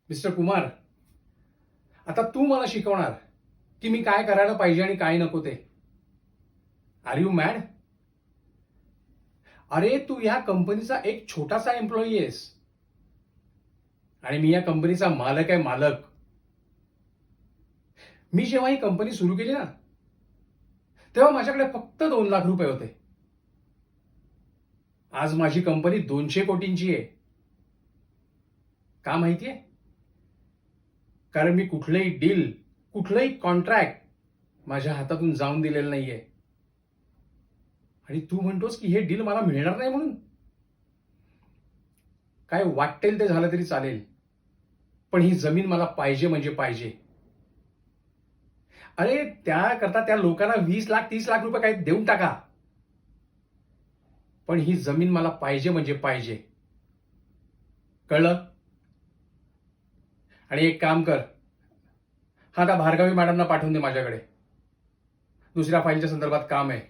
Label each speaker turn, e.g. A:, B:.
A: Mister Kumar, आता तू मला शिकवणार की मी काय करायला पाहिजे आणि काय नको ते. Are you mad? अरे तू या कंपनीचा एक छोटासा एम्प्लॉई आहेस आणि मी या कंपनीचा मालक आहे, मालक. मी जेव्हा ही कंपनी सुरू केली ना, तेव्हा माझ्याकडे फक्त 2 लाख रुपये होते. आज माझी कंपनी 200 कोटींची आहे. का माहितीये? कारण मी कुठलंही डील, कुठलंही कॉन्ट्रॅक्ट माझ्या हातातून जाऊन दिलेलं नाहीये. आणि तू म्हणतोस की हे डील मला मिळणार नाही म्हणून. काय वाटेल ते झालं तरी चालेल, पण ही जमीन मला पाहिजे म्हणजे पाहिजे. अरे त्याकरता त्या लोकांना 20 लाख 30 लाख रुपये काही देऊन टाका, पण ही जमीन मला पाहिजे म्हणजे पाहिजे. कळलं? आणि एक काम कर, हा त्या भार्गवी मॅडमना पाठवून दे माझ्याकडे. दुसऱ्या फाईलच्या संदर्भात काम आहे.